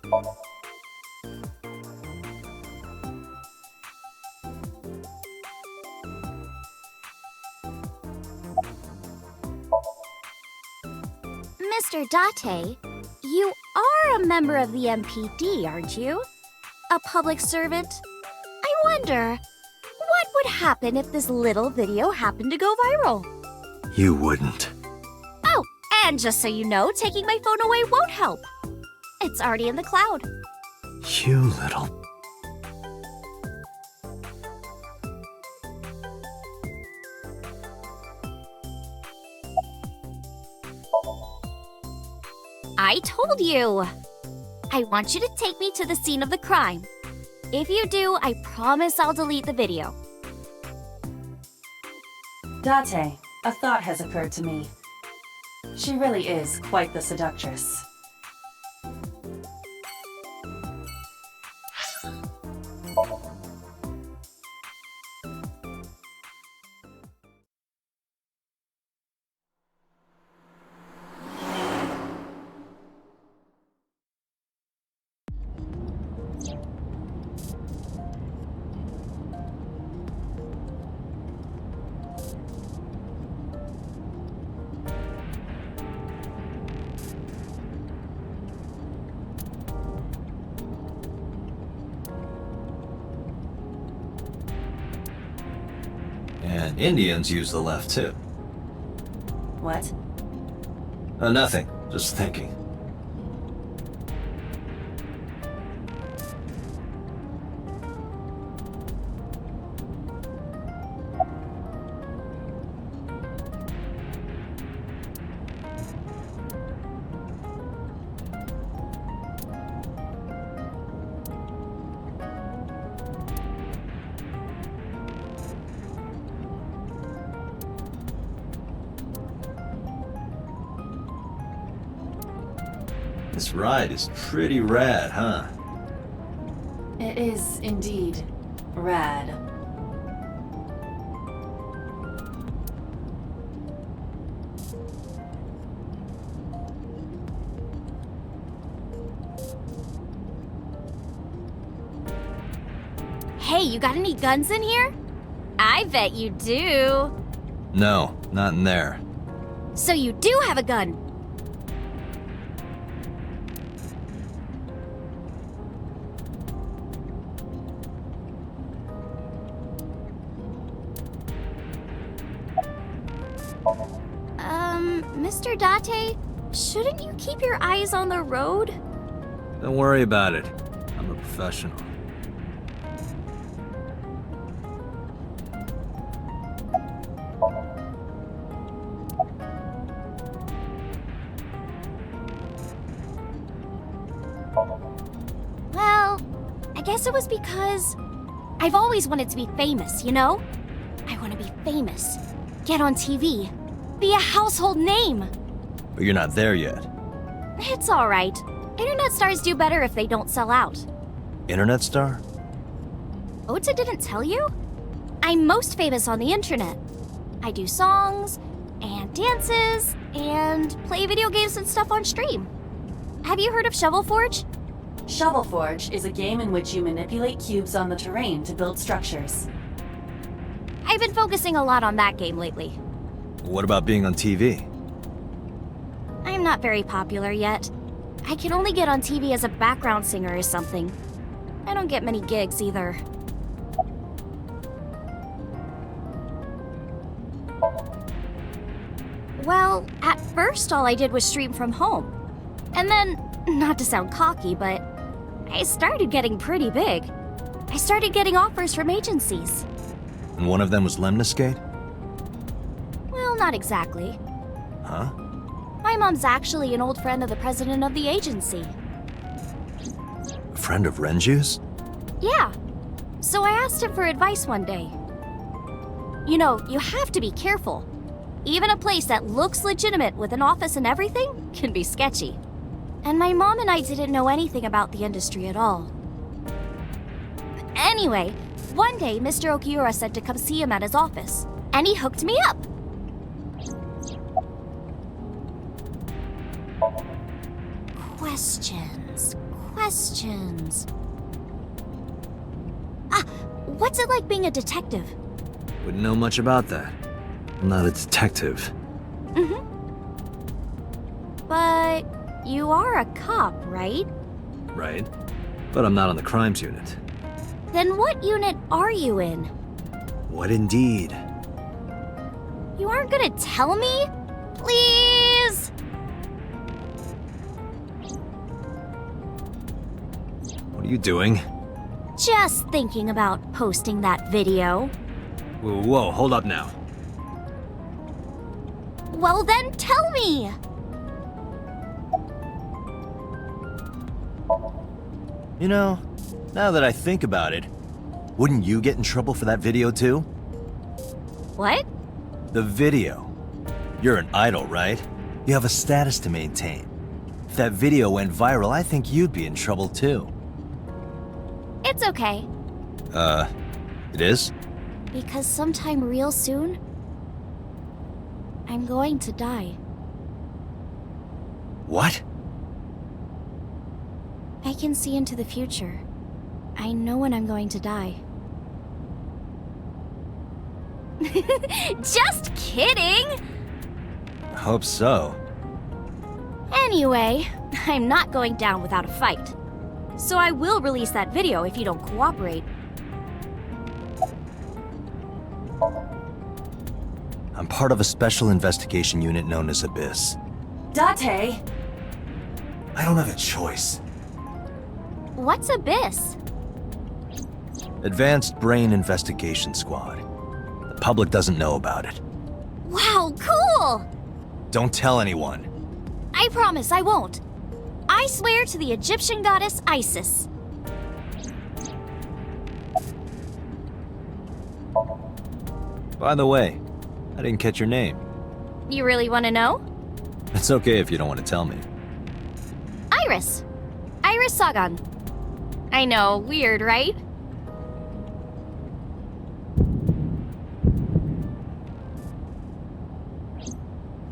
Mr. Date, you are a member of the MPD, aren't you? A public servant? I wonder, what would happen if this little video happened to go viral? You wouldn't. Oh, and just so you know, taking my phone away won't help. It's already in the cloud. You little... I told you! I want you to take me to the scene of the crime. If you do, I promise I'll delete the video. Date, a thought has occurred to me. She really is quite the seductress. And Indians use the left too. What? Nothing. Just thinking. This ride is pretty rad, huh? It is indeed rad. Hey, you got any guns in here? I bet you do. No, not in there. So you do have a gun. Mr. Date, shouldn't you keep your eyes on the road? Don't worry about it. I'm a professional. Well, I guess it was because I've always wanted to be famous, you know? I want to be famous, get on TV, be a household name. But you're not there yet. It's all right. Internet stars do better if they don't sell out. Internet star? Ota didn't tell you? I'm most famous on the internet. I do songs, and dances, and play video games and stuff on stream. Have you heard of Shovel Forge? Shovel Forge is a game in which you manipulate cubes on the terrain to build structures. I've been focusing a lot on that game lately. What about being on TV? I'm not very popular yet. I can only get on TV as a background singer or something. I don't get many gigs either. Well, at first all I did was stream from home. And then, not to sound cocky, but I started getting pretty big. I started getting offers from agencies. And one of them was Lemniscate? Well, not exactly. Huh? My mom's actually an old friend of the president of the agency. A friend of Renju's? Yeah. So I asked him for advice one day. You know, you have to be careful. Even a place that looks legitimate with an office and everything can be sketchy. And my mom and I didn't know anything about the industry at all. Anyway, one day Mr. Okiura said to come see him at his office, and he hooked me up. Questions, questions. Ah, what's it like being a detective? Wouldn't know much about that. I'm not a detective. Mm-hmm. But you are a cop, right? Right? But I'm not on the crimes unit. Then what unit are you in? What indeed? You aren't gonna tell me? Please? What are you doing? Just thinking about posting that video. Whoa, hold up now. Well then, tell me! You know, now that I think about it, wouldn't you get in trouble for that video too? What? The video. You're an idol, right? You have a status to maintain. If that video went viral, I think you'd be in trouble too. It's okay. It is? Because sometime real soon, I'm going to die. What? I can see into the future. I know when I'm going to die. Just kidding! I hope so. Anyway, I'm not going down without a fight. So I will release that video if you don't cooperate. I'm part of a special investigation unit known as Abyss. Date! I don't have a choice. What's Abyss? Advanced Brain Investigation Squad. The public doesn't know about it. Wow, cool! Don't tell anyone. I promise I won't. I swear to the Egyptian goddess Isis. By the way, I didn't catch your name. You really want to know? It's okay if you don't want to tell me. Iris. Iris Sagan. I know, weird, right?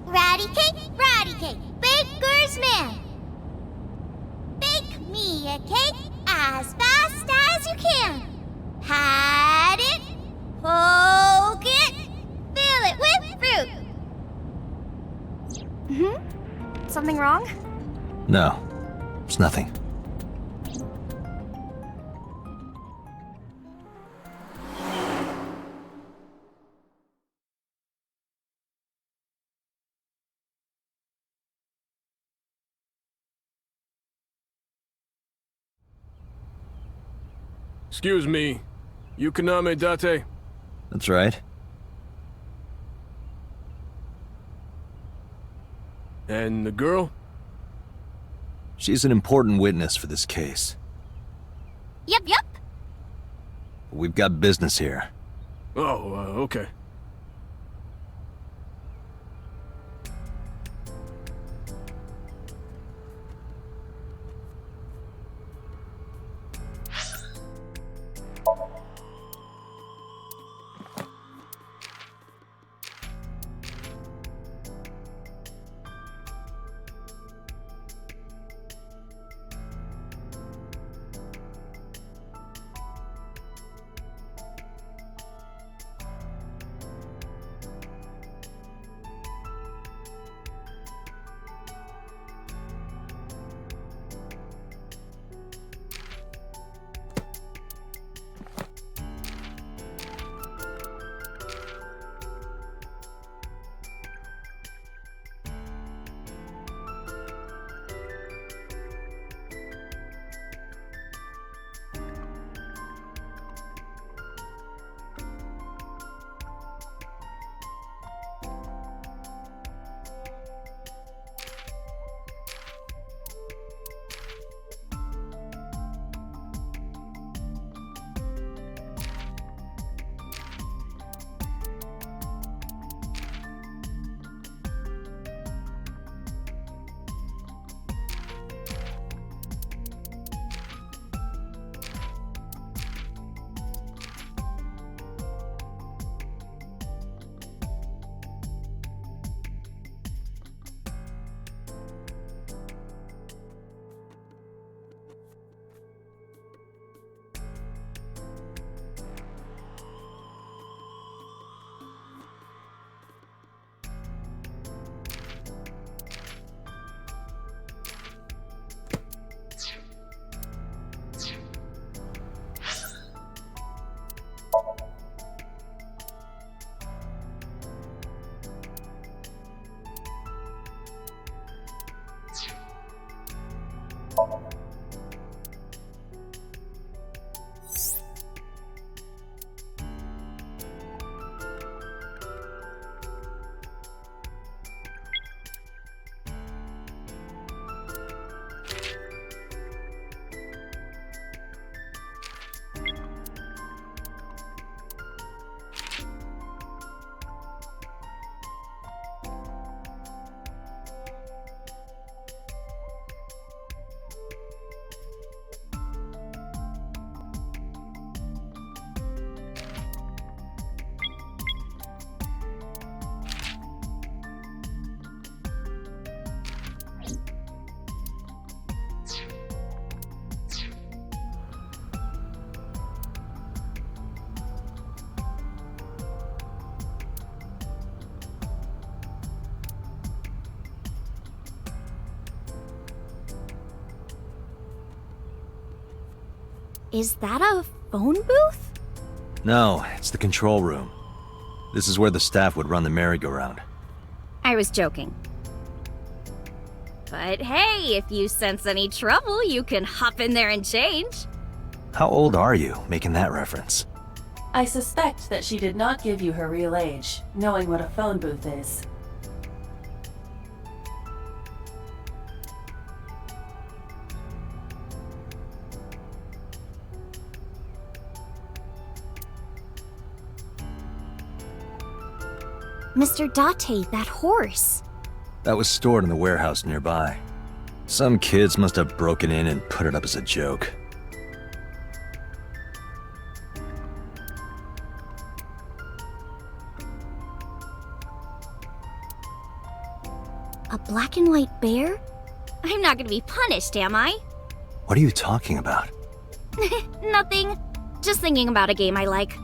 Ratty cake, baker's man. Bake me a cake as fast as you can. Pat it, poke it, fill it with fruit. Something wrong? No, it's nothing. Excuse me, Yukaname Date? That's right. And the girl? She's an important witness for this case. Yep. We've got business here. Oh, okay. Is that a phone booth? No, it's the control room. This is where the staff would run the merry-go-round. I was joking. But hey, if you sense any trouble, you can hop in there and change. How old are you, making that reference? I suspect that she did not give you her real age, knowing what a phone booth is. Mr. Date, that horse. That was stored in the warehouse nearby. Some kids must have broken in and put it up as a joke. A black and white bear? I'm not gonna be punished, am I? What are you talking about? Nothing. Just thinking about a game I like.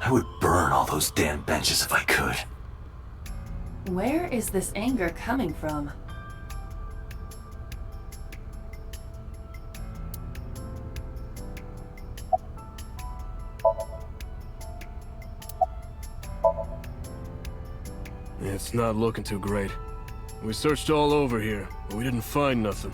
I would burn all those damn benches if I could. Where is this anger coming from? It's not looking too great. We searched all over here, but we didn't find nothing.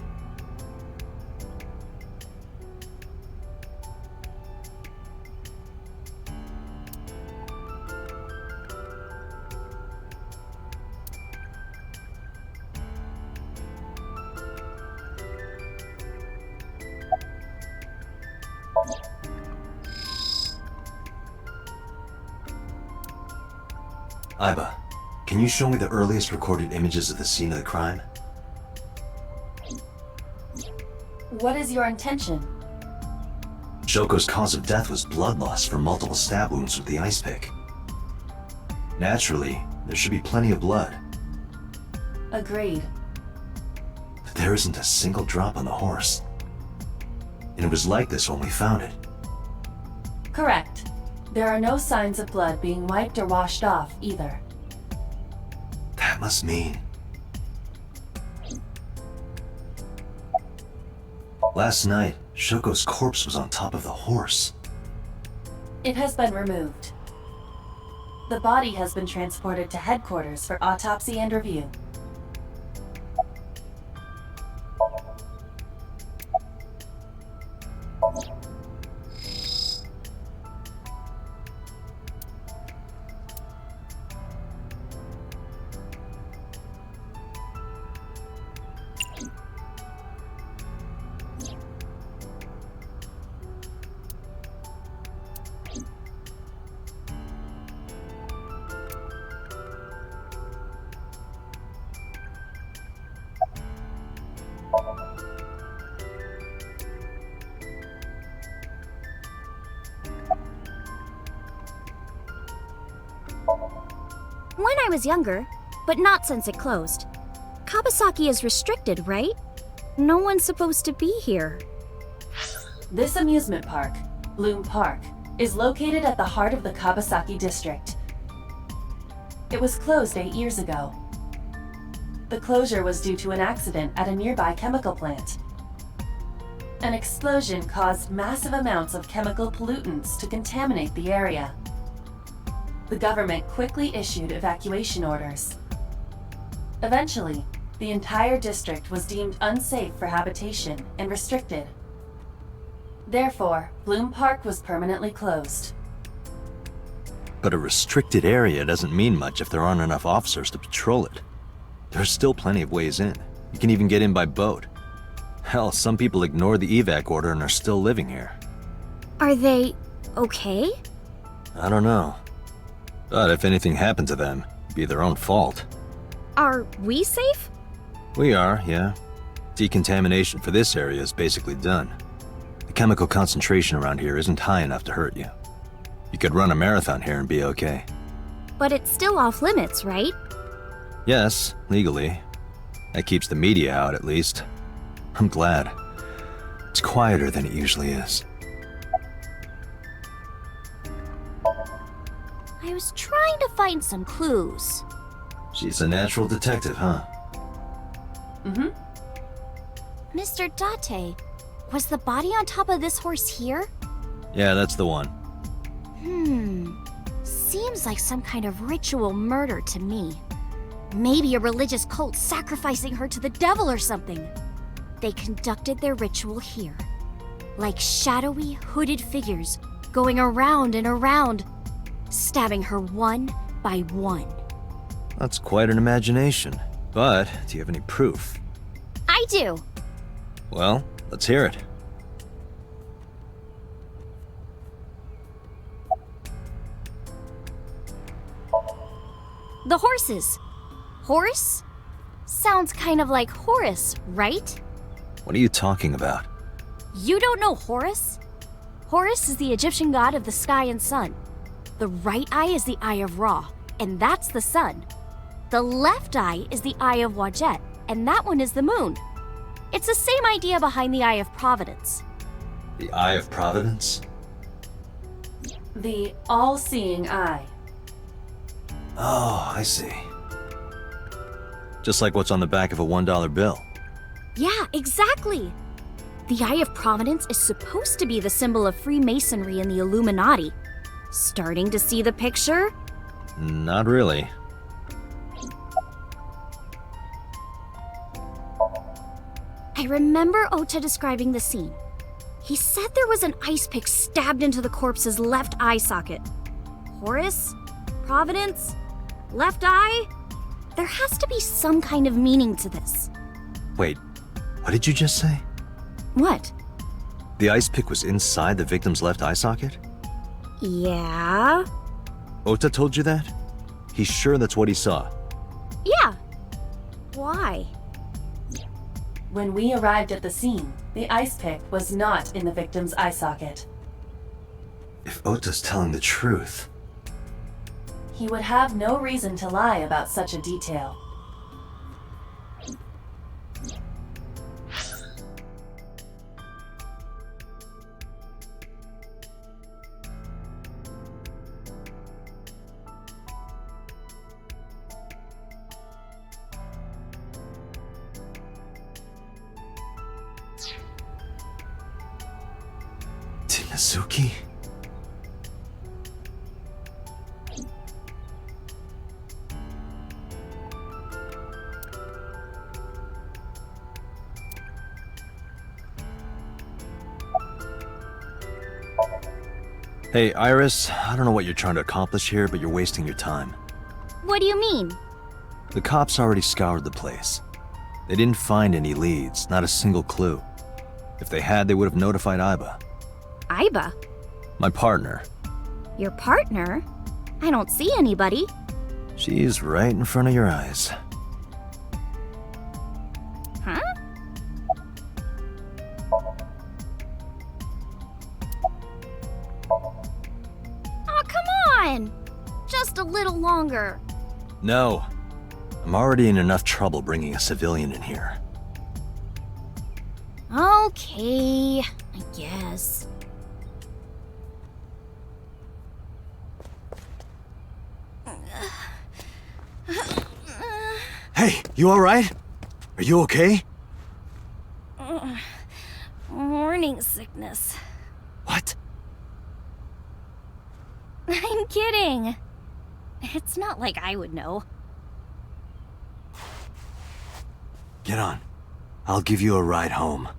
Iba, can you show me the earliest recorded images of the scene of the crime? What is your intention? Shoko's cause of death was blood loss from multiple stab wounds with the ice pick. Naturally, there should be plenty of blood, Agreed. but there isn't a single drop on the horse. And it was like this when we found it. Correct. There are no signs of blood being wiped or washed off, either. That must mean... Last night, Shoko's corpse was on top of the horse. It has been removed. The body has been transported to headquarters for autopsy and review. When I was younger, but not since it closed. Kawasaki is restricted, right? No one's supposed to be here. This amusement park, Bloom Park, is located at the heart of the Kawasaki district. It was closed 8 years ago. The closure was due to an accident at a nearby chemical plant. An explosion caused massive amounts of chemical pollutants to contaminate the area. The government quickly issued evacuation orders. Eventually, the entire district was deemed unsafe for habitation and restricted. Therefore, Bloom Park was permanently closed. But a restricted area doesn't mean much if there aren't enough officers to patrol it. There's still plenty of ways in. You can even get in by boat. Hell, some people ignored the evac order and are still living here. Are they okay? I don't know. But if anything happened to them, it'd be their own fault. Are we safe? We are, yeah. Decontamination for this area is basically done. The chemical concentration around here isn't high enough to hurt you. You could run a marathon here and be okay. But it's still off limits, right? Yes, legally. That keeps the media out, at least. I'm glad. It's quieter than it usually is. I was trying to find some clues. She's a natural detective, huh? Mm-hmm. Mr. Date, was the body on top of this horse here? Yeah, that's the one. Seems like some kind of ritual murder to me. Maybe a religious cult sacrificing her to the devil or something. They conducted their ritual here. Like shadowy, hooded figures going around and around, stabbing her one by one. That's quite an imagination. But, do you have any proof? I do. Well, let's hear it. The horses. Horse? Sounds kind of like Horus, right? What are you talking about? You don't know Horus? Horus is the Egyptian god of the sky and sun. The right eye is the eye of Ra, and that's the sun. The left eye is the eye of Wajet, and that one is the moon. It's the same idea behind the eye of Providence. The Eye of Providence? The all-seeing eye. Oh, I see. Just like what's on the back of a $1 bill. Yeah, exactly. The Eye of Providence is supposed to be the symbol of Freemasonry and the Illuminati. Starting to see the picture? Not really. I remember Ota describing the scene. He said there was an ice pick stabbed into the corpse's left eye socket. Horus? Providence? Left eye? There has to be some kind of meaning to this. Wait, what did you just say? What? The ice pick was inside the victim's left eye socket? Yeah? Ota told you that? He's sure that's what he saw. Yeah. Why? When we arrived at the scene, the ice pick was not in the victim's eye socket. If Ota's telling the truth... He would have no reason to lie about such a detail. Tinazuki? Hey, Iris, I don't know what you're trying to accomplish here, but you're wasting your time. What do you mean? The cops already scoured the place. They didn't find any leads, not a single clue. If they had, they would have notified Iba. Iba? My partner. Your partner? I don't see anybody. She's right in front of your eyes. Huh? Oh, come on! Just a little longer. No. I'm already in enough trouble bringing a civilian in here. Okay, I guess. Hey, you alright? Are you okay? Morning sickness. What? I'm kidding. It's not like I would know. Get on. I'll give you a ride home.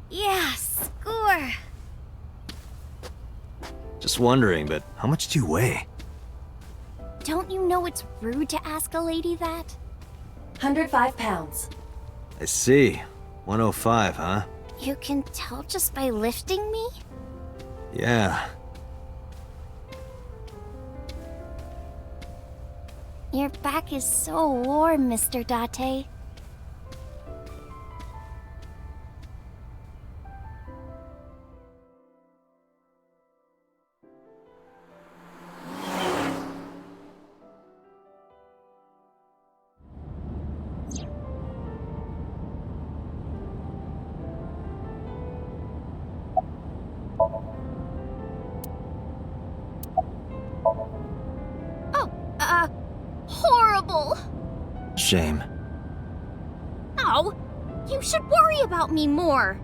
Yeah, score. Just wondering, but how much do you weigh? Don't you know it's rude to ask a lady that? 105 pounds. I see. 105, huh? You can tell just by lifting me? Yeah. Your back is so warm, Mr. Date. shame. Oh, you should worry about me more.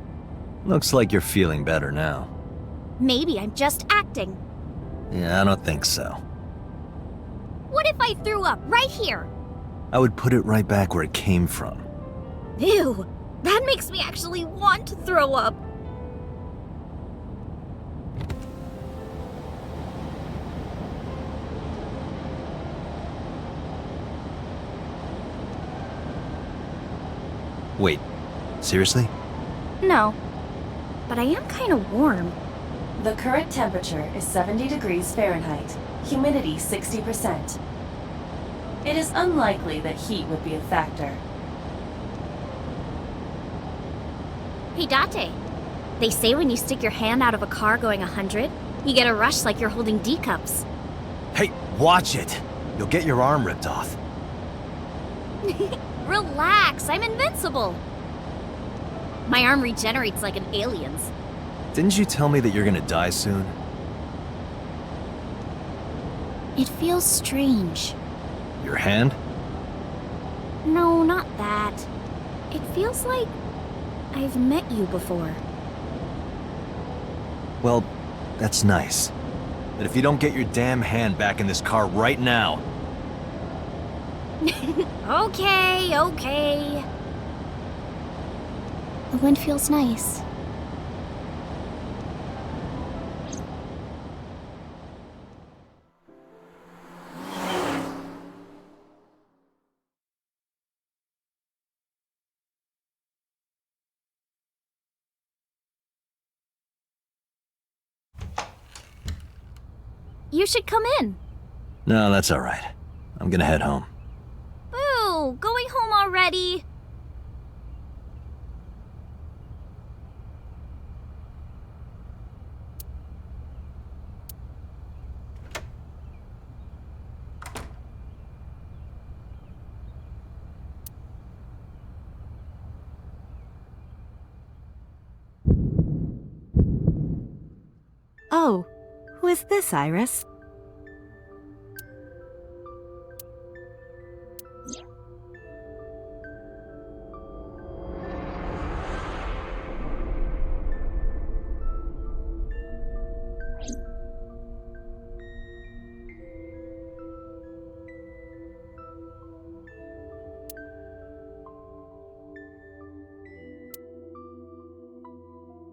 Looks like you're feeling better now. Maybe I'm just acting. Yeah, I don't think so. What if I threw up right here? I would put it right back where it came from. Ew, that makes me actually want to throw up. Wait, seriously? No, but I am kind of warm. The current temperature is 70 degrees Fahrenheit, humidity 60%. It is unlikely that heat would be a factor. Hey, Date. They say when you stick your hand out of a car going 100, you get a rush like you're holding D cups. Hey, watch it! You'll get your arm ripped off. Relax, I'm invincible. My arm regenerates like an alien's. Didn't you tell me that you're gonna die soon? It feels strange. Your hand? No, not that. It feels like I've met you before. Well, that's nice. But if you don't get your damn hand back in this car right now... Okay. The wind feels nice. You should come in. No, that's alright. I'm gonna head home. Boo! Going home already? Oh, who is this, Iris?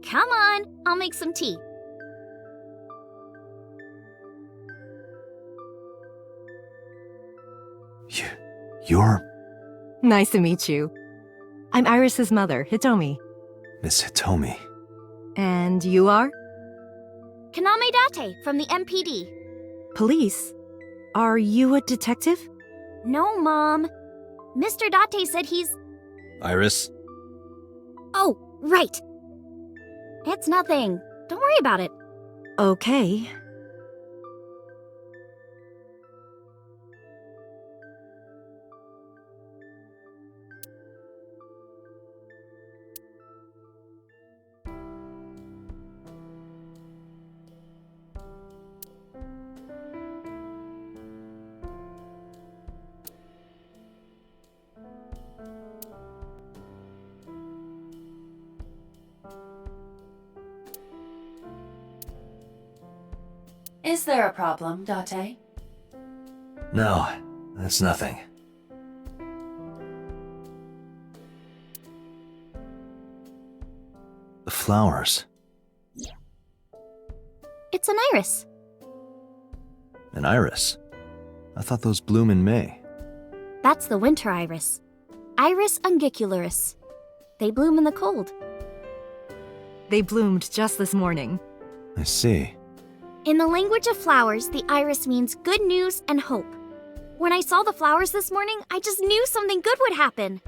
Come on, I'll make some tea. You're Nice to meet you. I'm Iris's mother, Hitomi. Miss Hitomi. And you are? Kaname Date from the MPD. Police? Are you a detective? No, Mom. Mr. Date said he's... Iris? Oh, right. It's nothing. Don't worry about it. Okay. Is there a problem, Date? No, that's nothing. The flowers. It's an iris. An iris? I thought those bloom in May. That's the winter iris. Iris ungicularis. They bloom in the cold. They bloomed just this morning. I see. In the language of flowers, the iris means good news and hope. When I saw the flowers this morning, I just knew something good would happen.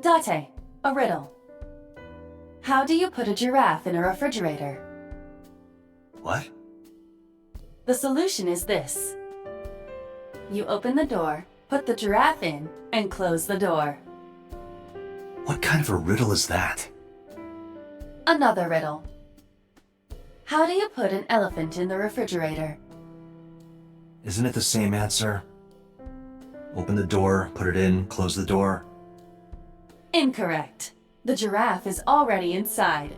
Date, a riddle. How do you put a giraffe in a refrigerator? What? The solution is this. You open the door, put the giraffe in, and close the door. What kind of a riddle is that? Another riddle. How do you put an elephant in the refrigerator? Isn't it the same answer? Open the door, put it in, close the door. Incorrect. The giraffe is already inside.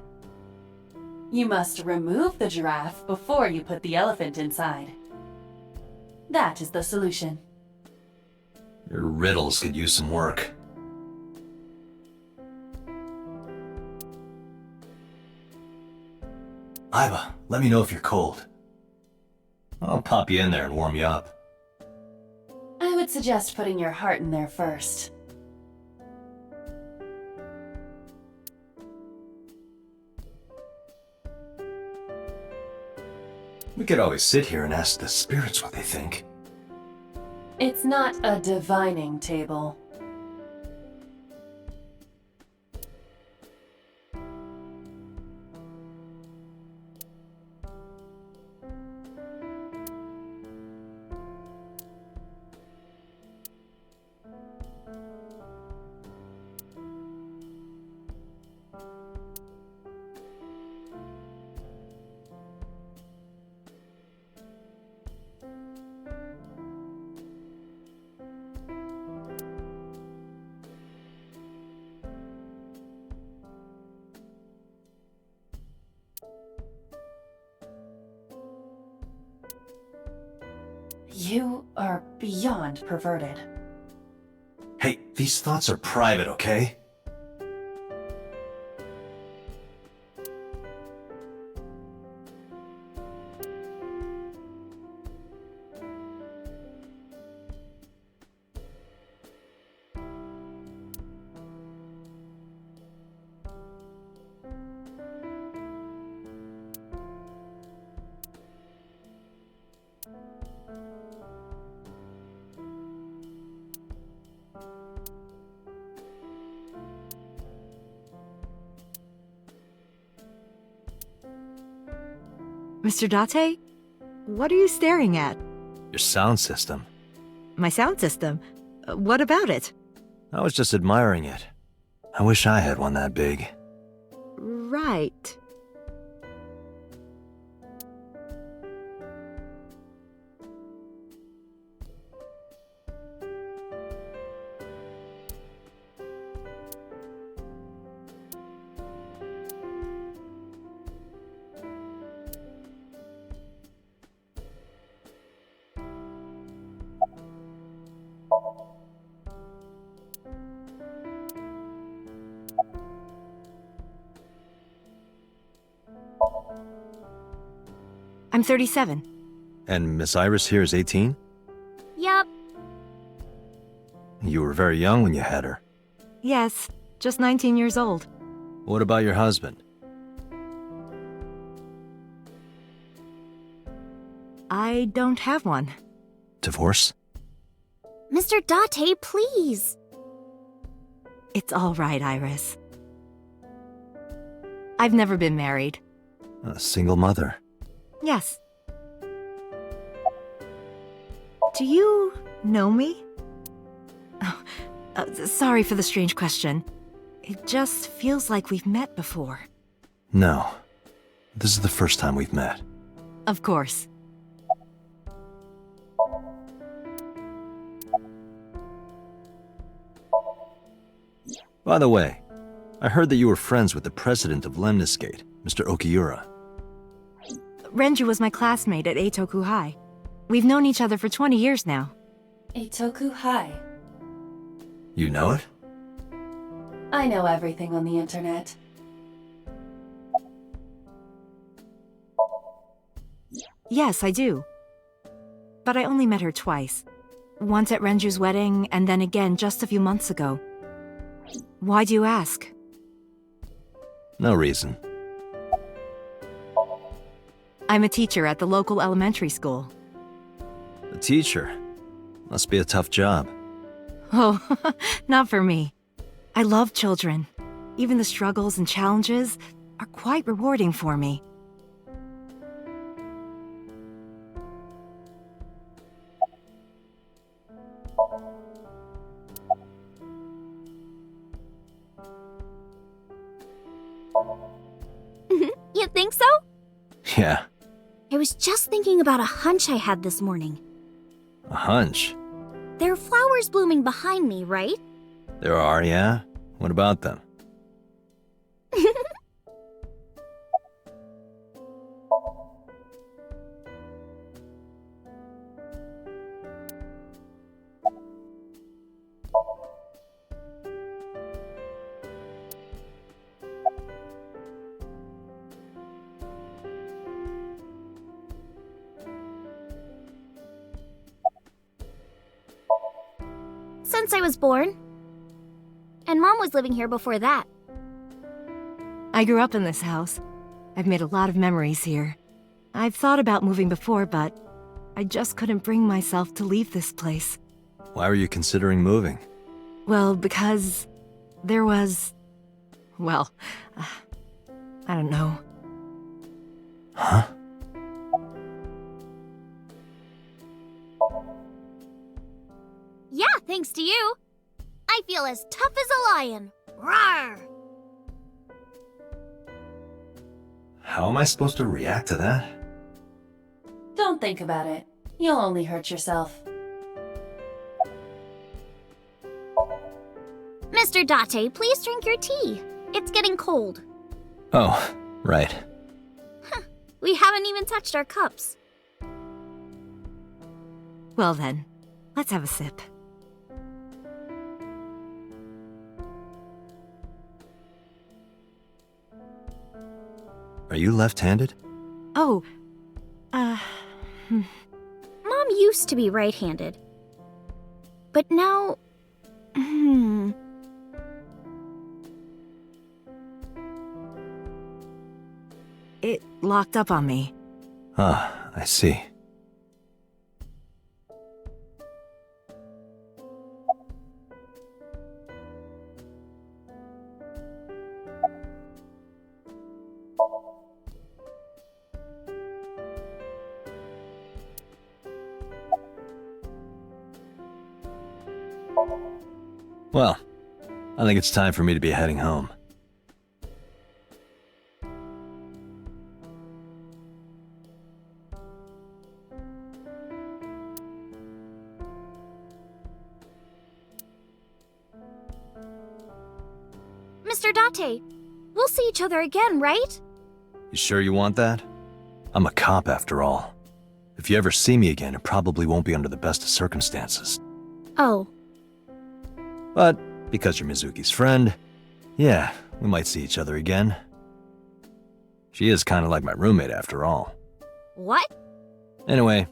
You must remove the giraffe before you put the elephant inside. That is the solution. Your riddles could use some work. Iva, let me know if you're cold. I'll pop you in there and warm you up. I would suggest putting your heart in there first. We could always sit here and ask the spirits what they think. It's not a divining table. You are beyond perverted. Hey, these thoughts are private, okay? Mr. Date? What are you staring at? Your sound system. My sound system? What about it? I was just admiring it. I wish I had one that big. Right. I'm 37. And Miss Iris here is 18? Yup. You were very young when you had her. Yes, just 19 years old. What about your husband? I don't have one. Divorce? Mr. Date, please. It's all right, Iris. I've never been married. A single mother. Yes. Do you know me? Oh, sorry for the strange question. It just feels like we've met before. No. This is the first time we've met. Of course. By the way, I heard that you were friends with the president of Lemniscate, Mr. Okiura. Renju was my classmate at Eitoku High. We've known each other for 20 years now. Eitoku High. You know it? I know everything on the internet. Yes, I do. But I only met her twice. Once at Renju's wedding, and then again just a few months ago. Why do you ask? No reason. I'm a teacher at the local elementary school. A teacher? Must be a tough job. Oh, not for me. I love children. Even the struggles and challenges are quite rewarding for me. You think so? Yeah, I was just thinking about a hunch I had this morning. a hunch. There are flowers blooming behind me, right? There are, yeah? What about them? Since I was born. And Mom was living here before that. I grew up in this house. I've made a lot of memories here. I've thought about moving before, but I just couldn't bring myself to leave this place. Why were you considering moving? Well, because there was... well, I don't know. Huh? Yeah, thanks to you. I feel as tough as a lion. Rawr! How am I supposed to react to that? Don't think about it. You'll only hurt yourself. Mr. Date, please drink your tea. It's getting cold. Oh, right. We haven't even touched our cups. Well then, let's have a sip. Are you left-handed? Oh, Mom used to be right-handed. But now... It locked up on me. Ah, I see. Well, I think it's time for me to be heading home. Mr. Date, we'll see each other again, right? You sure you want that? I'm a cop after all. If you ever see me again, it probably won't be under the best of circumstances. Oh. But because you're Mizuki's friend, yeah, we might see each other again. She is kind of like my roommate after all. What? Anyway,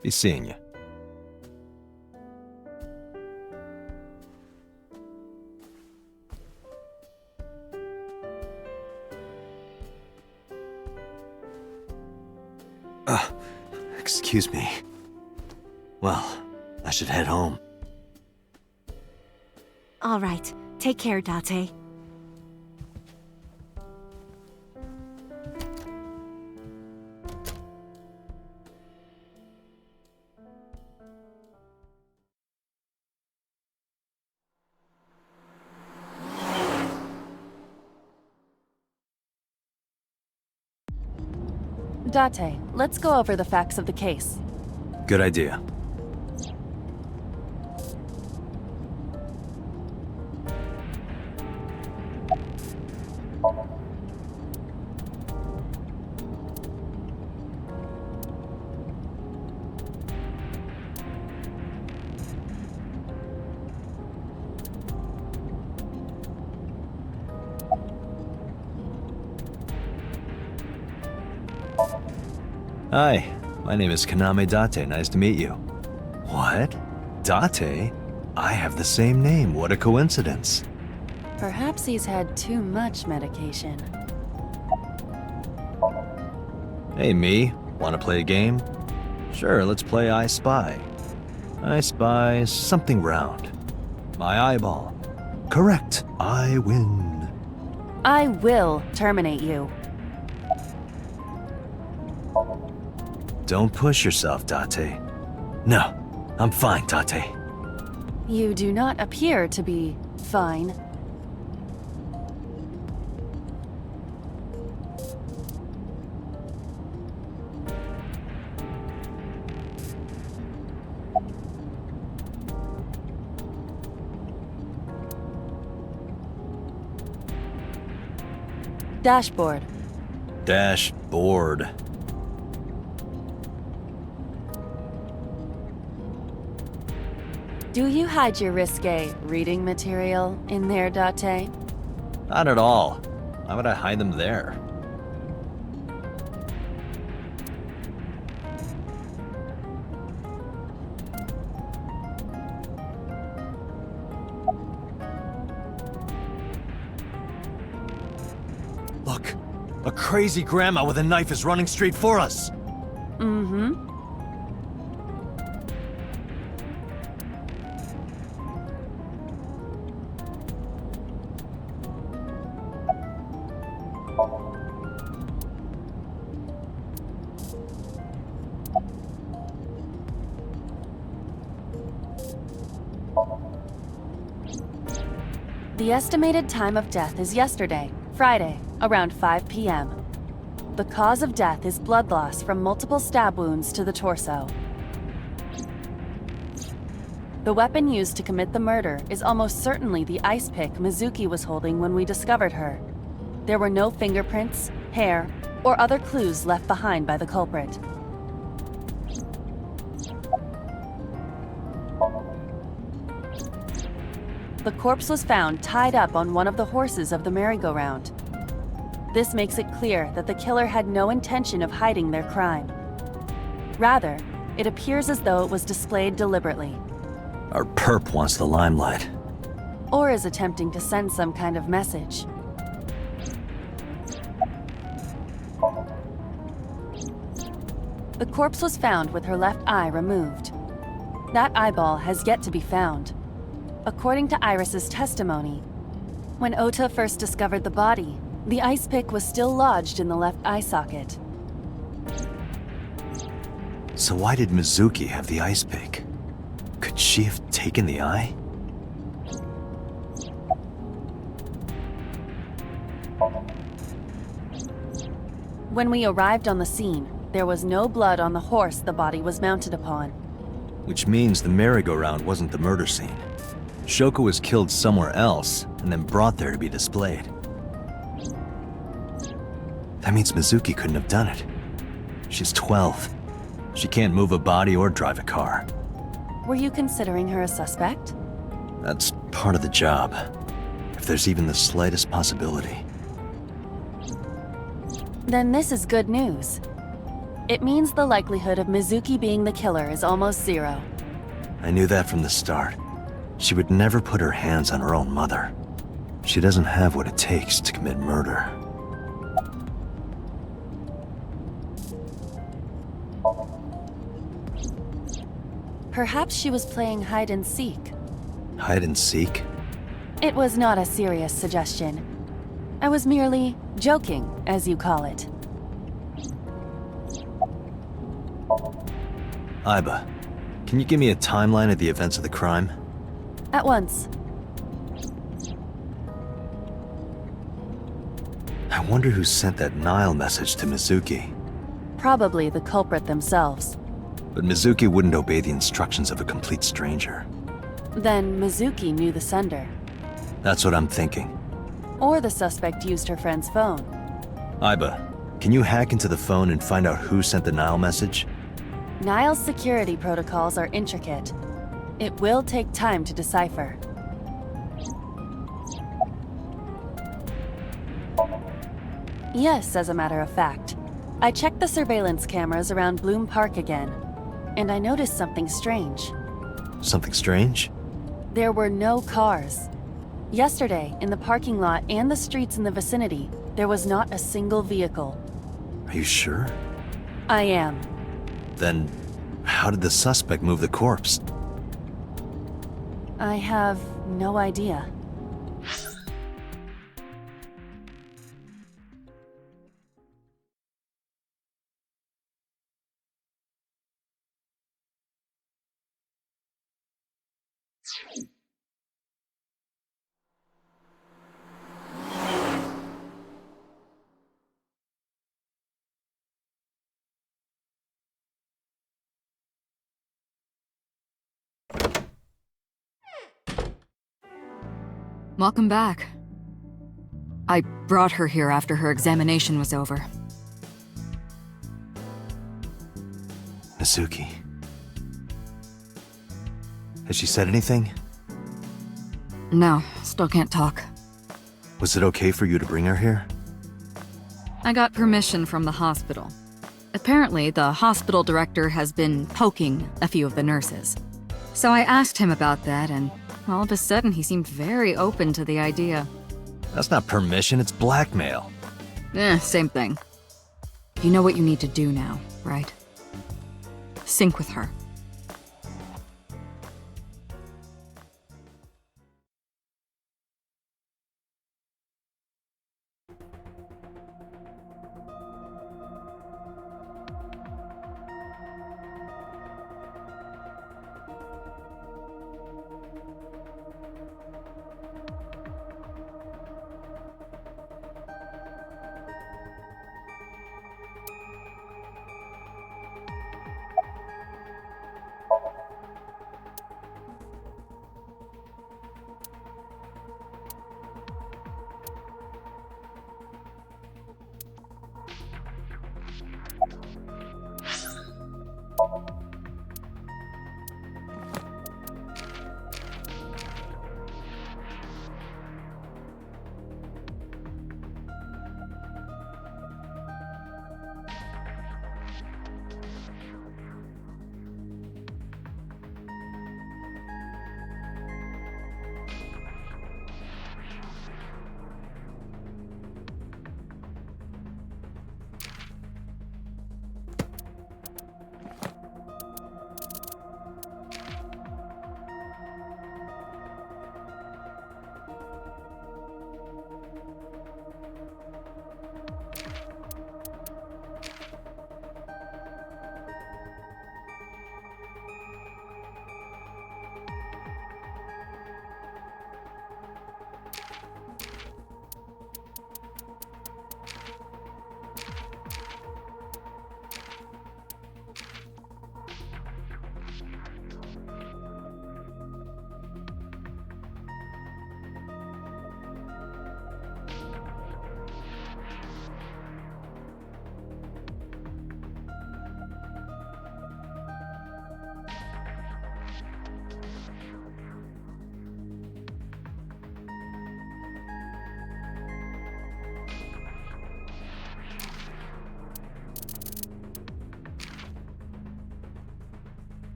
be seeing you. Excuse me. Well, I should head home. All right, take care, Date. Date, let's go over the facts of the case. Good idea. Hi, my name is Kaname Date. Nice to meet you. What? Date? I have the same name. What a coincidence. Perhaps he's had too much medication. Hey, me. Want to play a game? Sure, let's play I Spy. I spy something round. My eyeball. Correct. I win. I will terminate you. Don't push yourself, Date. No, I'm fine, Date. You do not appear to be fine. Dashboard. Dashboard. Do you hide your risque reading material in there, Date? Not at all. Why would I hide them there? Look, a crazy grandma with a knife is running straight for us. Mm-hmm. The estimated time of death is yesterday, Friday, around 5 p.m. The cause of death is blood loss from multiple stab wounds to the torso. The weapon used to commit the murder is almost certainly the ice pick Mizuki was holding when we discovered her. There were no fingerprints, hair, or other clues left behind by the culprit. The corpse was found tied up on one of the horses of the merry-go-round. This makes it clear that the killer had no intention of hiding their crime. Rather, it appears as though it was displayed deliberately. Our perp wants the limelight. Or is attempting to send some kind of message. The corpse was found with her left eye removed. That eyeball has yet to be found. According to Iris's testimony, when Ota first discovered the body, the ice pick was still lodged in the left eye socket. So why did Mizuki have the ice pick? Could she have taken the eye? When we arrived on the scene, there was no blood on the horse the body was mounted upon. Which means the merry-go-round wasn't the murder scene. Shoko was killed somewhere else and then brought there to be displayed. That means Mizuki couldn't have done it. She's 12. She can't move a body or drive a car. Were you considering her a suspect? That's part of the job. If there's even the slightest possibility. Then this is good news. It means the likelihood of Mizuki being the killer is almost zero. I knew that from the start. She would never put her hands on her own mother. She doesn't have what it takes to commit murder. Perhaps she was playing hide and seek. Hide and seek? It was not a serious suggestion. I was merely joking, as you call it. Aiba, can you give me a timeline of the events of the crime? At once. I wonder who sent that Nile message to Mizuki. Probably the culprit themselves. But Mizuki wouldn't obey the instructions of a complete stranger. Then Mizuki knew the sender. That's what I'm thinking. Or the suspect used her friend's phone. Aiba, can you hack into the phone and find out who sent the Nile message? Nile's security protocols are intricate. It will take time to decipher. Yes, as a matter of fact. I checked the surveillance cameras around Bloom Park again, and I noticed something strange. Something strange? There were no cars. Yesterday, in the parking lot and the streets in the vicinity, there was not a single vehicle. Are you sure? I am. Then, how did the suspect move the corpse? I have no idea. Welcome back. I brought her here after her examination was over. Mizuki. Has she said anything? No, still can't talk. Was it okay for you to bring her here? I got permission from the hospital. Apparently, the hospital director has been poking a few of the nurses. So I asked him about that, and all of a sudden he seemed very open to the idea. That's not permission, it's blackmail. Same thing. You know what you need to do now, right? Sync with her.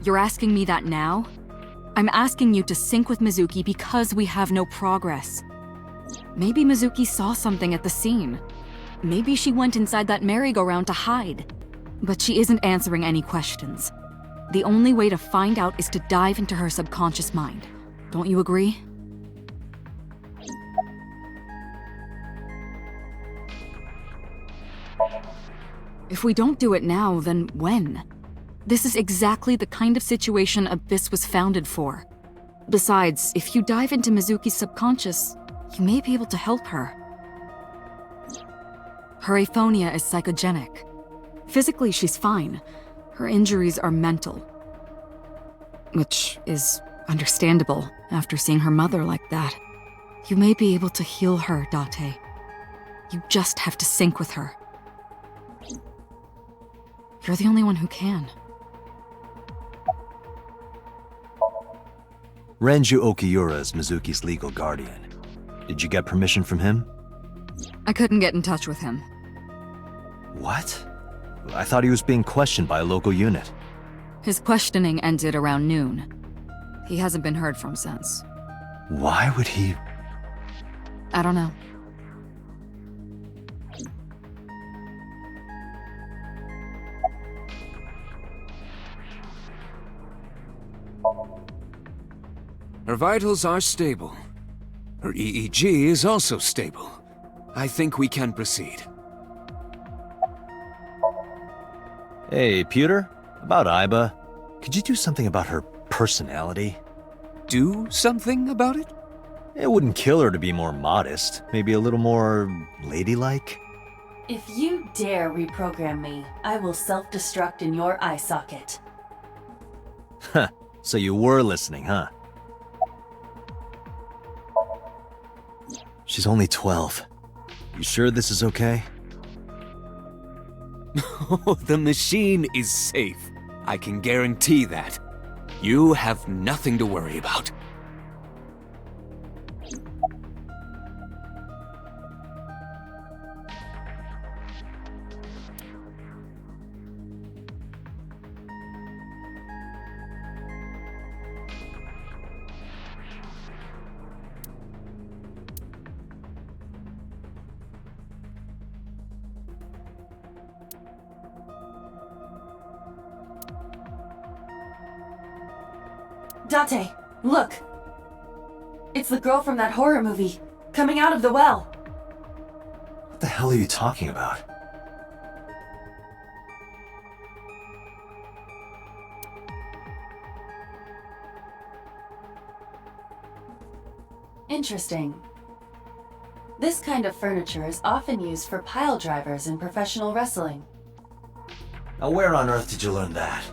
You're asking me that now? I'm asking you to sync with Mizuki because we have no progress. Maybe Mizuki saw something at the scene. Maybe she went inside that merry-go-round to hide. But she isn't answering any questions. The only way to find out is to dive into her subconscious mind. Don't you agree? If we don't do it now, then when? This is exactly the kind of situation Abyss was founded for. Besides, if you dive into Mizuki's subconscious, you may be able to help her. Her aphonia is psychogenic. Physically, she's fine. Her injuries are mental. Which is understandable after seeing her mother like that. You may be able to heal her, Date. You just have to sync with her. You're the only one who can. Renju Okiura is Mizuki's legal guardian. Did you get permission from him? I couldn't get in touch with him. What? I thought he was being questioned by a local unit. His questioning ended around noon. He hasn't been heard from since. Why would he... I don't know. Her vitals are stable. Her EEG is also stable. I think we can proceed. Hey, Pewter? About Iba, could you do something about her personality? Do something about it? It wouldn't kill her to be more modest. Maybe a little more ladylike? If you dare reprogram me, I will self-destruct in your eye socket. Huh. So you were listening, huh? She's only 12. You sure this is okay? The machine is safe. I can guarantee that. You have nothing to worry about. Date, look! It's the girl from that horror movie, coming out of the well. What the hell are you talking about? Interesting. This kind of furniture is often used for pile drivers in professional wrestling. Now where on earth did you learn that?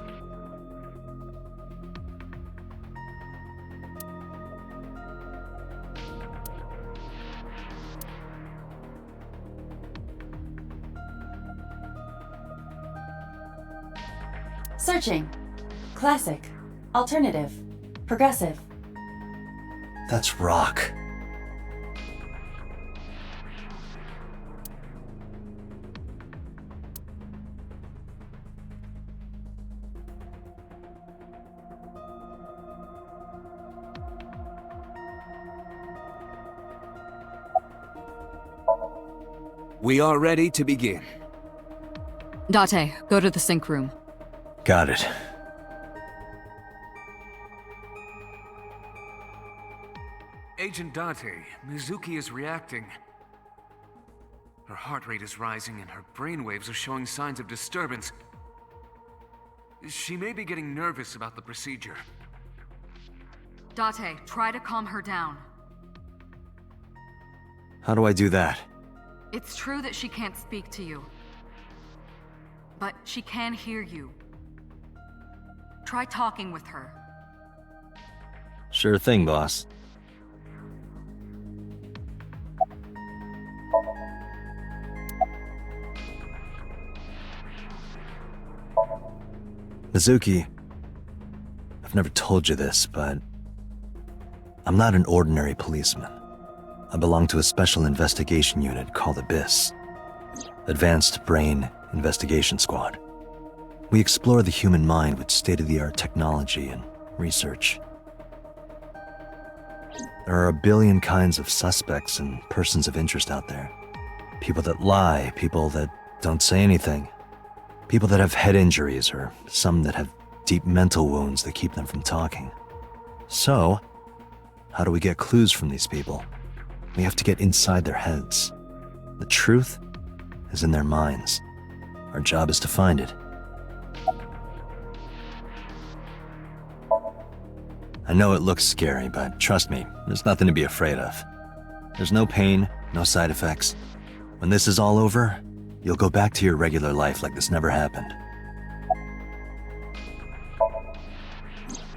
Searching. Classic. Alternative. Progressive. That's rock. We are ready to begin. Date, go to the sync room. Got it. Agent Date, Mizuki is reacting. Her heart rate is rising and her brainwaves are showing signs of disturbance. She may be getting nervous about the procedure. Date, try to calm her down. How do I do that? It's true that she can't speak to you, but she can hear you. Try talking with her. Sure thing, boss. Mizuki, I've never told you this, but I'm not an ordinary policeman. I belong to a special investigation unit called ABYSS, Advanced Brain Investigation Squad. We explore the human mind with state-of-the-art technology and research. There are a billion kinds of suspects and persons of interest out there. People that lie, people that don't say anything, people that have head injuries, or some that have deep mental wounds that keep them from talking. So, how do we get clues from these people? We have to get inside their heads. The truth is in their minds. Our job is to find it. I know it looks scary, but trust me, there's nothing to be afraid of. There's no pain, no side effects. When this is all over, you'll go back to your regular life like this never happened.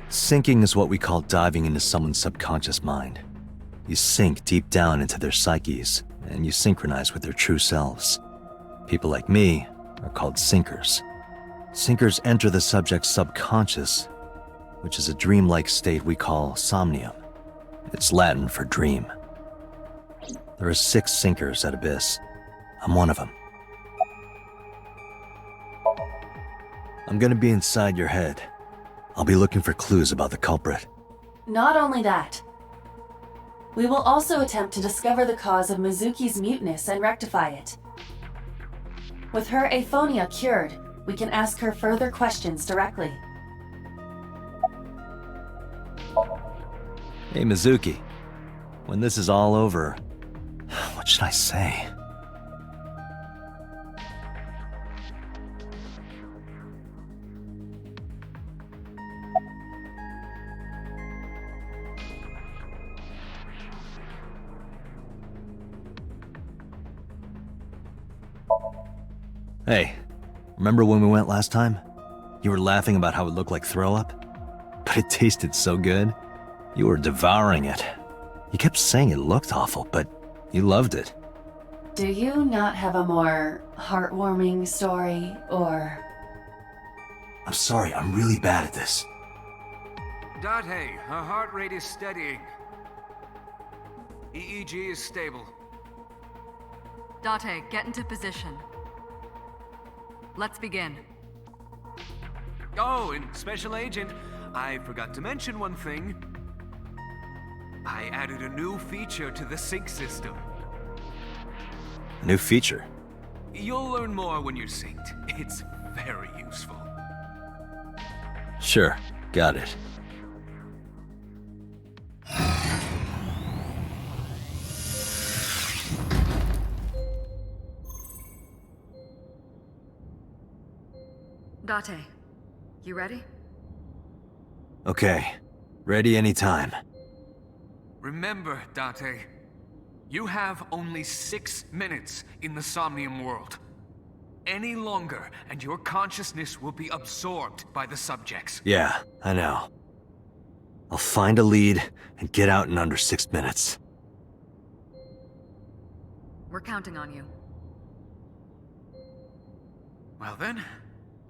Sinking is what we call diving into someone's subconscious mind. You sink deep down into their psyches, and you synchronize with their true selves. People like me are called sinkers. Sinkers enter the subject's subconscious, which is a dreamlike state we call somnium. It's Latin for dream. There are 6 sinkers at ABYSS. I'm one of them. I'm gonna be inside your head. I'll be looking for clues about the culprit. Not only that, we will also attempt to discover the cause of Mizuki's muteness and rectify it. With her aphonia cured, we can ask her further questions directly. Hey, Mizuki. When this is all over, what should I say? Hey, remember when we went last time? You were laughing about how it looked like throw up? But it tasted so good. You were devouring it. You kept saying it looked awful, but you loved it. Do you not have a more heartwarming story, or... I'm sorry, I'm really bad at this. Date, her heart rate is steadying. EEG is stable. Date, get into position. Let's begin. Oh, and Special Agent, I forgot to mention one thing. I added a new feature to the sync system. A new feature? You'll learn more when you're synced. It's very useful. Sure, got it. Date, you ready? Okay, ready anytime. Remember, Date, you have only 6 minutes in the Somnium world. Any longer, and your consciousness will be absorbed by the subjects. Yeah, I know. I'll find a lead and get out in under 6 minutes. We're counting on you. Well then,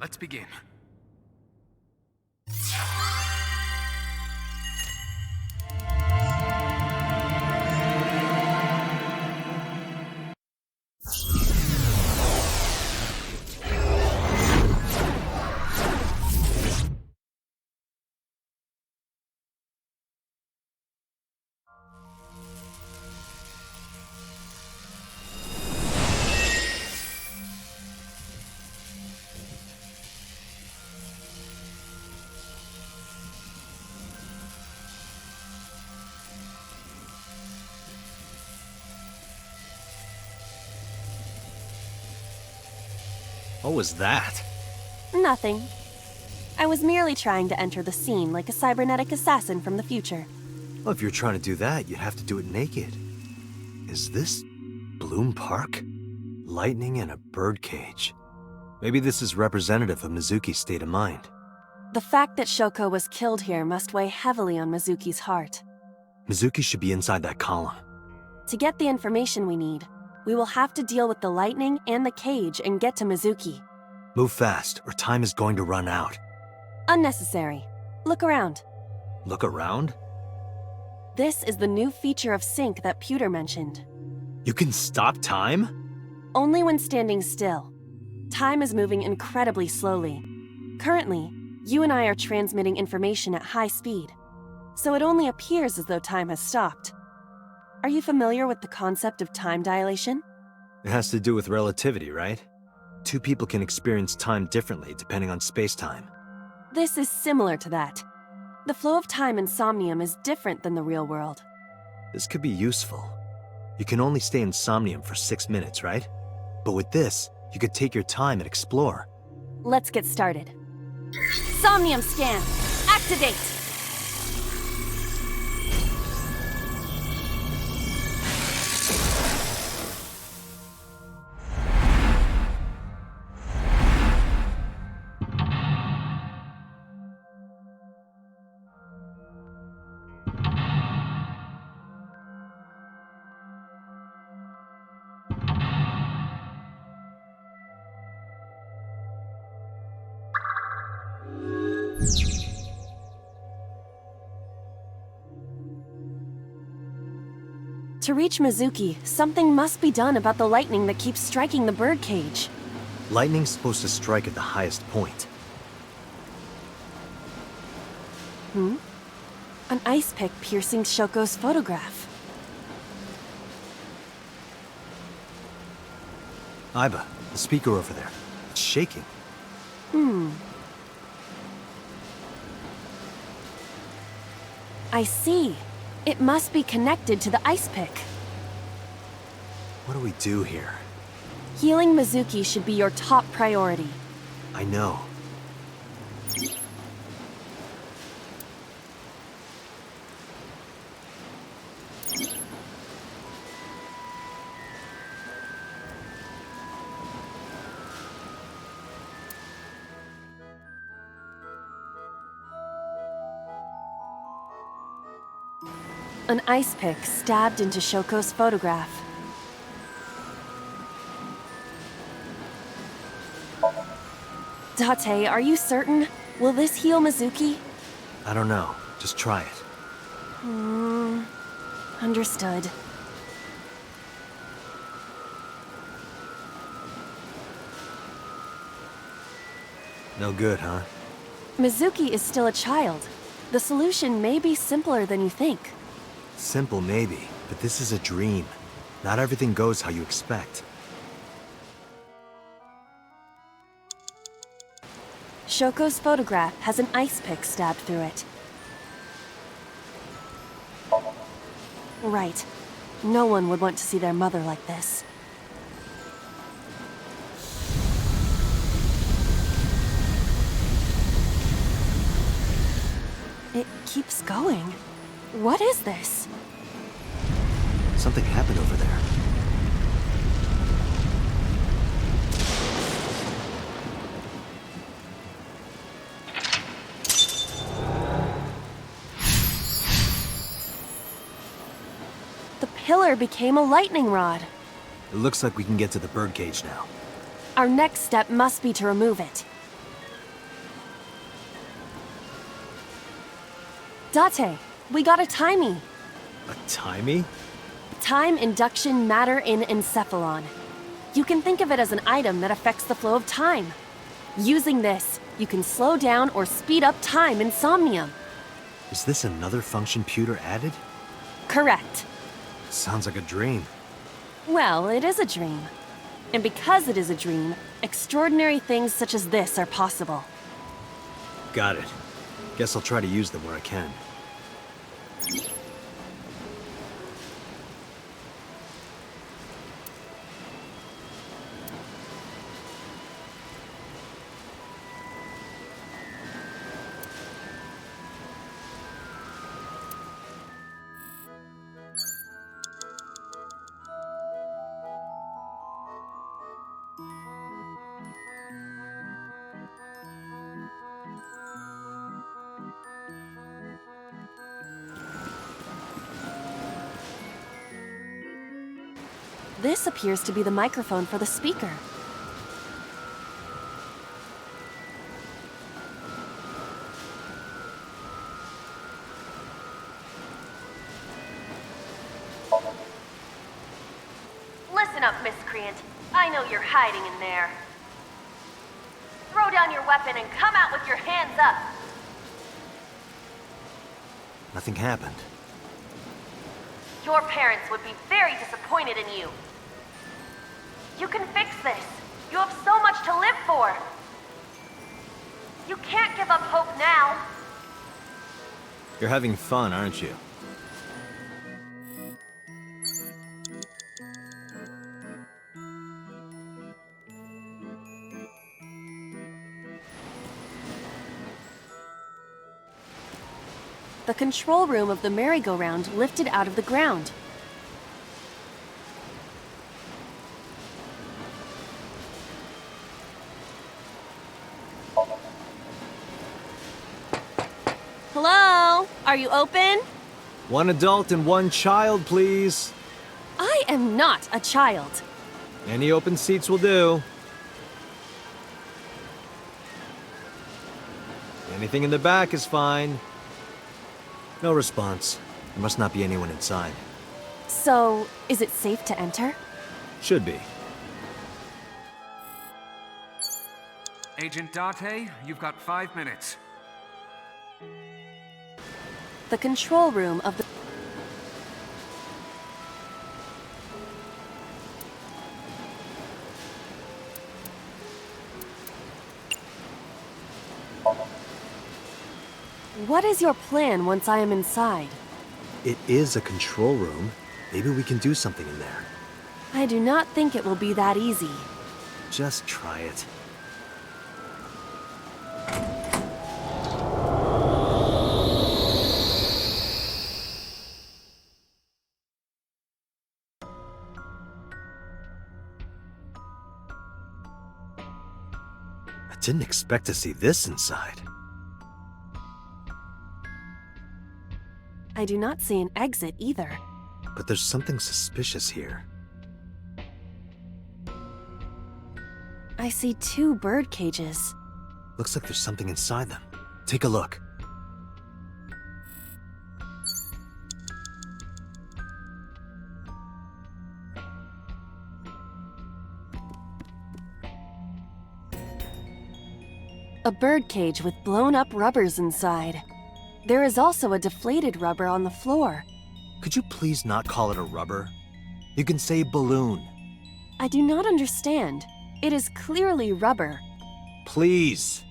let's begin. What was that? Nothing. I was merely trying to enter the scene like a cybernetic assassin from the future. Well, if you're trying to do that, you'd have to do it naked. Is this Bloom Park? Lightning in a birdcage. Maybe this is representative of Mizuki's state of mind. The fact that Shoko was killed here must weigh heavily on Mizuki's heart. Mizuki should be inside that column. To get the information we need, we will have to deal with the lightning and the cage and get to Mizuki. Move fast, or time is going to run out. Unnecessary. Look around. Look around? This is the new feature of sync that Pewter mentioned. You can stop time? Only when standing still. Time is moving incredibly slowly. Currently, you and I are transmitting information at high speed, so it only appears as though time has stopped. Are you familiar with the concept of time dilation? It has to do with relativity, right? Two people can experience time differently depending on space-time. This is similar to that. The flow of time in Somnium is different than the real world. This could be useful. You can only stay in Somnium for 6 minutes, right? But with this, you could take your time and explore. Let's get started. Somnium scan! Activate! To reach Mizuki, something must be done about the lightning that keeps striking the birdcage. Lightning's supposed to strike at the highest point. An ice pick piercing Shoko's photograph. Iba, the speaker over there. It's shaking. I see. It must be connected to the ice pick. What do we do here? Healing Mizuki should be your top priority. I know. An ice pick stabbed into Shoko's photograph. Date, are you certain? Will this heal Mizuki? I don't know. Just try it. Understood. No good, huh? Mizuki is still a child. The solution may be simpler than you think. Simple, maybe, but this is a dream. Not everything goes how you expect. Shoko's photograph has an ice pick stabbed through it. Right. No one would want to see their mother like this. It keeps going. What is this? Something happened over there. The pillar became a lightning rod. It looks like we can get to the birdcage now. Our next step must be to remove it. Date, we got a timey. A timey? Time induction matter in encephalon. You can think of it as an item that affects the flow of time. Using this, you can slow down or speed up time in Somnium. Is this another function Pewter added? Correct. Sounds like a dream. Well, it is a dream. And because it is a dream, extraordinary things such as this are possible. Got it. Guess I'll try to use them where I can. This appears to be the microphone for the speaker. Listen up, miscreant. I know you're hiding in there. Throw down your weapon and come out with your hands up. Nothing happened. Your parents would be very disappointed in you. You can fix this. You have so much to live for. You can't give up hope now. You're having fun, aren't you? The control room of the merry-go-round lifted out of the ground. Hello? Are you open? One adult and one child, please. I am not a child. Any open seats will do. Anything in the back is fine. No response. There must not be anyone inside. So, is it safe to enter? Should be. Agent Date, you've got 5 minutes. the control room of the... What is your plan once I am inside? It is a control room. Maybe we can do something in there. I do not think it will be that easy. Just try it. I didn't expect to see this inside. I do not see an exit either. But there's something suspicious here. I see 2 bird cages. Looks like there's something inside them. Take a look. A bird cage with blown up rubbers inside. There is also a deflated rubber on the floor. Could you please not call it a rubber? You can say balloon. I do not understand. It is clearly rubber. Please.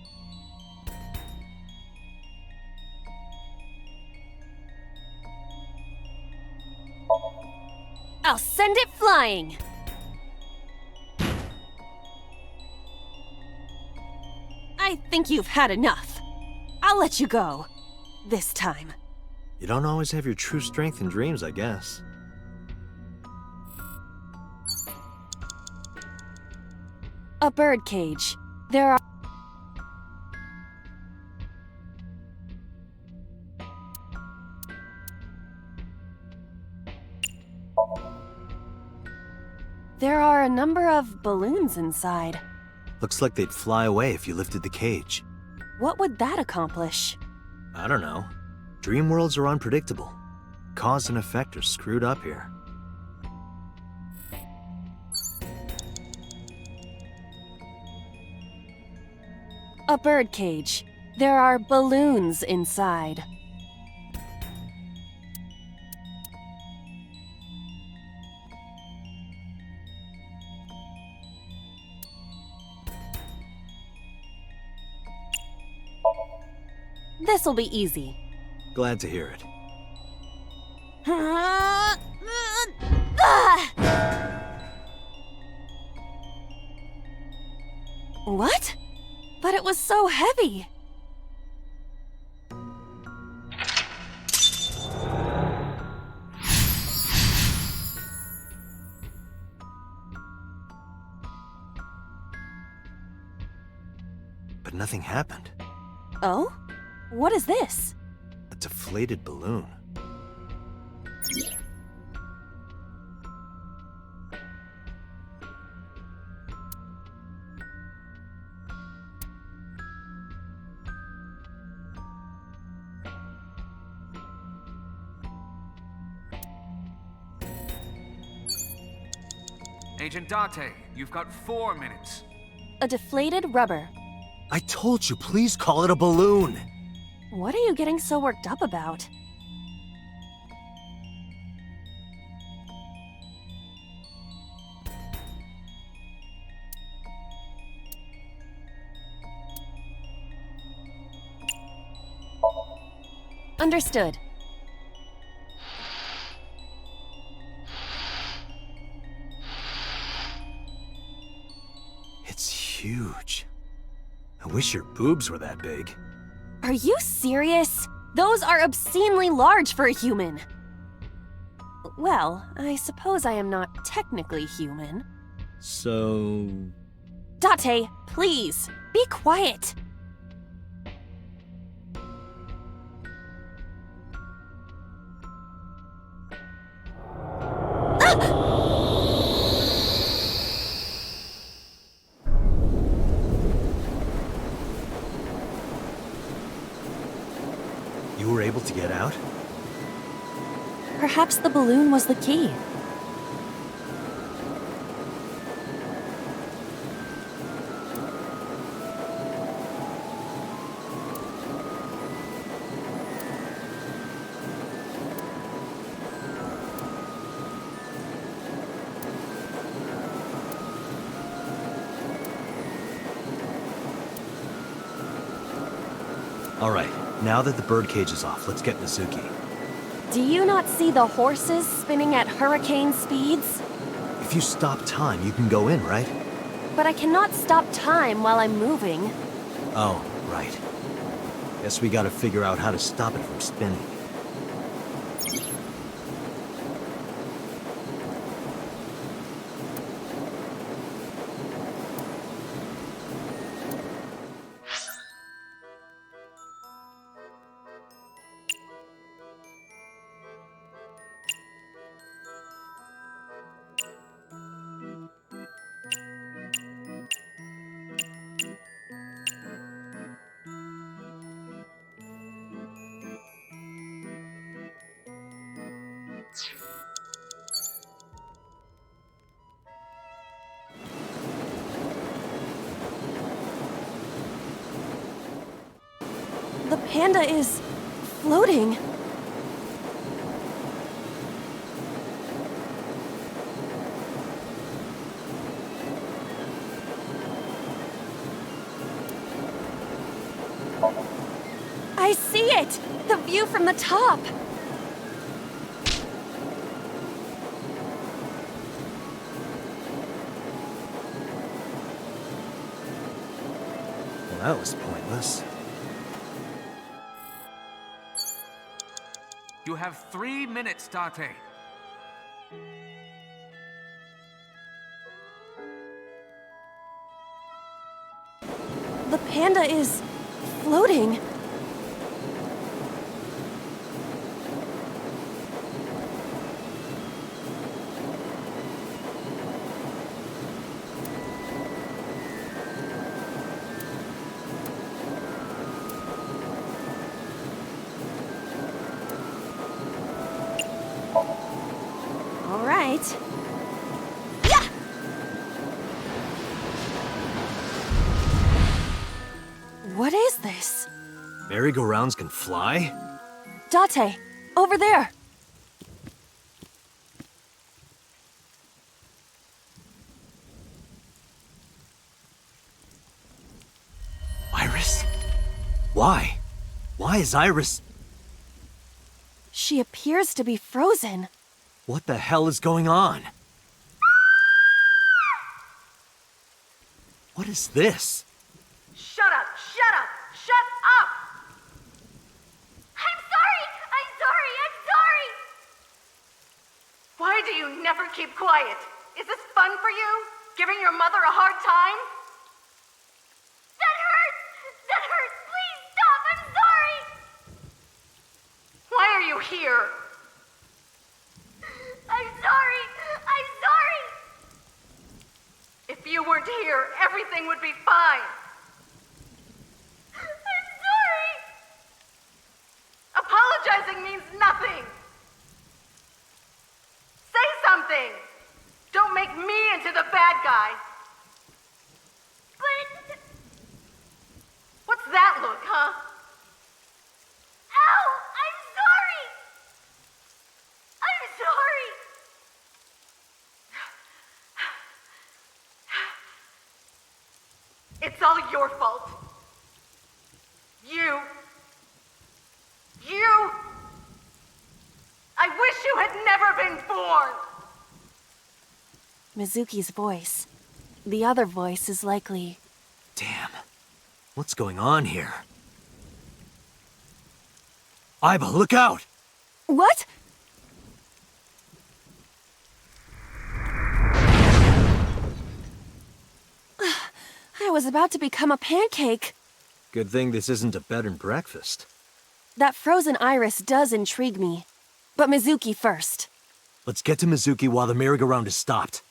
I'll send it flying! I think you've had enough. I'll let you go. This time. You don't always have your true strength in dreams, I guess. A bird cage. There are... There are a number of balloons inside. Looks like they'd fly away if you lifted the cage. What would that accomplish? I don't know. Dream worlds are unpredictable. Cause and effect are screwed up here. A bird cage. There are balloons inside. This'll be easy. Glad to hear it. What? But it was so heavy. But nothing happened. Oh? What is this? A deflated balloon. Agent Date, you've got 4 minutes. A deflated rubber. I told you, please call it a balloon. What are you getting so worked up about? Understood. It's huge. I wish your boobs were that big. Are you serious? Those are obscenely large for a human. Well, I suppose I am not technically human. So... Date, please, be quiet. You were able to get out? Perhaps the balloon was the key. Alright, now that the birdcage is off, let's get Mizuki. Do you not see the horses spinning at hurricane speeds? If you stop time, you can go in, right? But I cannot stop time while I'm moving. Oh, right. Guess we gotta figure out how to stop it from spinning. The panda is floating. I see it! The view from the top! Well, that was pointless. You have 3 minutes, Date. The panda is floating. All right. Yeah! What is this? Merry-go-rounds can fly? Date, over there. Iris? Why? Why is Iris... She appears to be frozen. What the hell is going on? What is this? Shut up! Shut up! Shut up! I'm sorry! I'm sorry! I'm sorry! Why do you never keep quiet? Is this fun for you? Giving your mother a hard time? That hurts! That hurts! Please stop! I'm sorry! Why are you here? I'm sorry! I'm sorry! If you weren't here, everything would be fine. I'm sorry! Apologizing means nothing. Say something. Don't make me into the bad guy. But... What's that look, huh? Ow! I'm sorry! I'm sorry! It's all your fault. You. I wish you had never been born! Mizuki's voice. The other voice is likely... Damn. What's going on here? Aiba, look out! What? I was about to become a pancake. Good thing this isn't a bed and breakfast. That frozen iris does intrigue me. But Mizuki first. Let's get to Mizuki while the merry-go-round is stopped.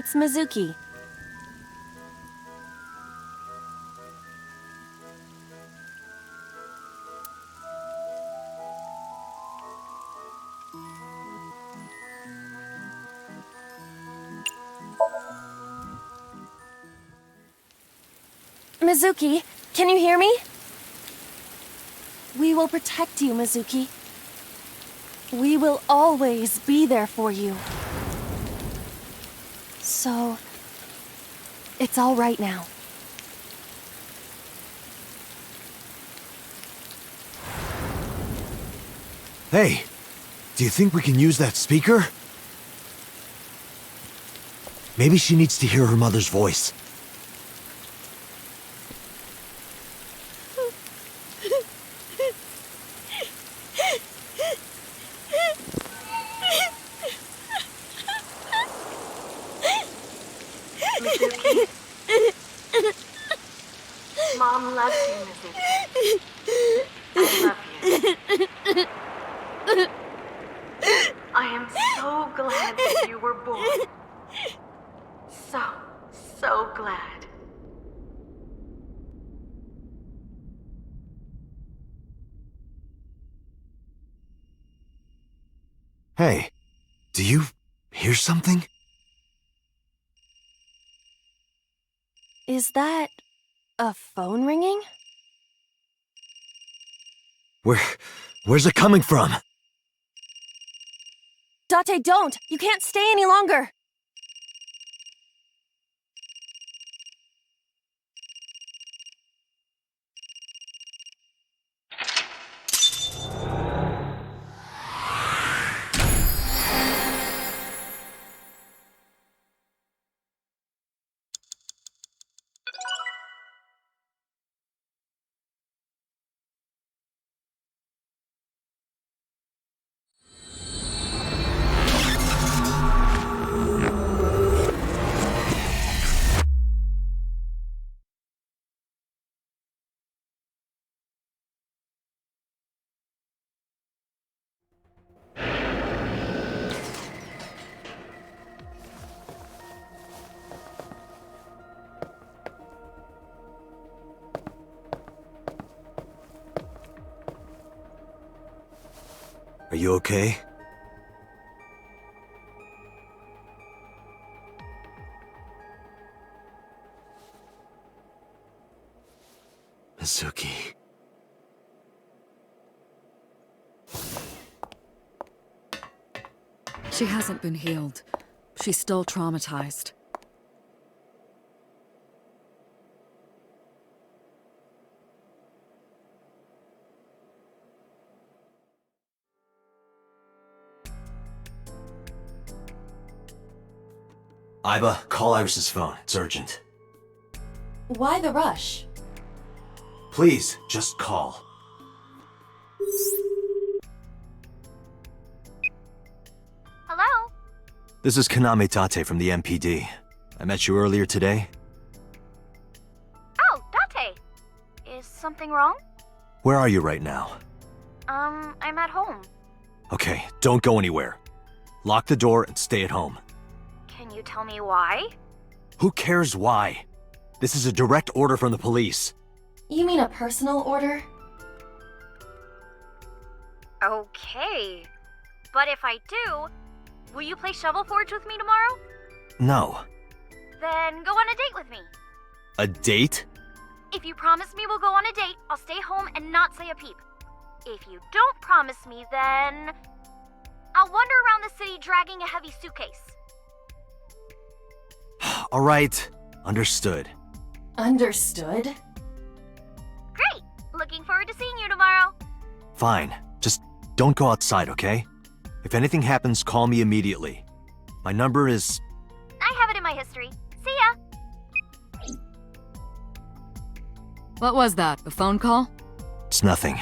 It's Mizuki. Mizuki, can you hear me? We will protect you, Mizuki. We will always be there for you. So, it's all right now. Hey, do you think we can use that speaker? Maybe she needs to hear her mother's voice. Mizuki? Mom loves you, Mizuki. I love you. I am so glad that you were born. So glad. Hey, do you hear something? Is that a phone ringing? Where's it coming from? Date, don't! You can't stay any longer! Are you okay? Mizuki. She hasn't been healed. She's still traumatized. Iba, call Iris's phone. It's urgent. Why the rush? Please, just call. Hello? This is Kaname Tate from the MPD. I met you earlier today. Oh, Date. Is something wrong? Where are you right now? I'm at home. Okay, don't go anywhere. Lock the door and stay at home. Can you tell me why? Who cares why? This is a direct order from the police. You mean a personal order? Okay. But if I do, will you play Shovel Forge with me tomorrow? No. Then go on a date with me. A date? If you promise me we'll go on a date, I'll stay home and not say a peep. If you don't promise me, then I'll wander around the city dragging a heavy suitcase. All right. Understood. Understood? Great! Looking forward to seeing you tomorrow. Fine. Just don't go outside, okay? If anything happens, call me immediately. My number is... I have it in my history. See ya! What was that? A phone call? It's nothing.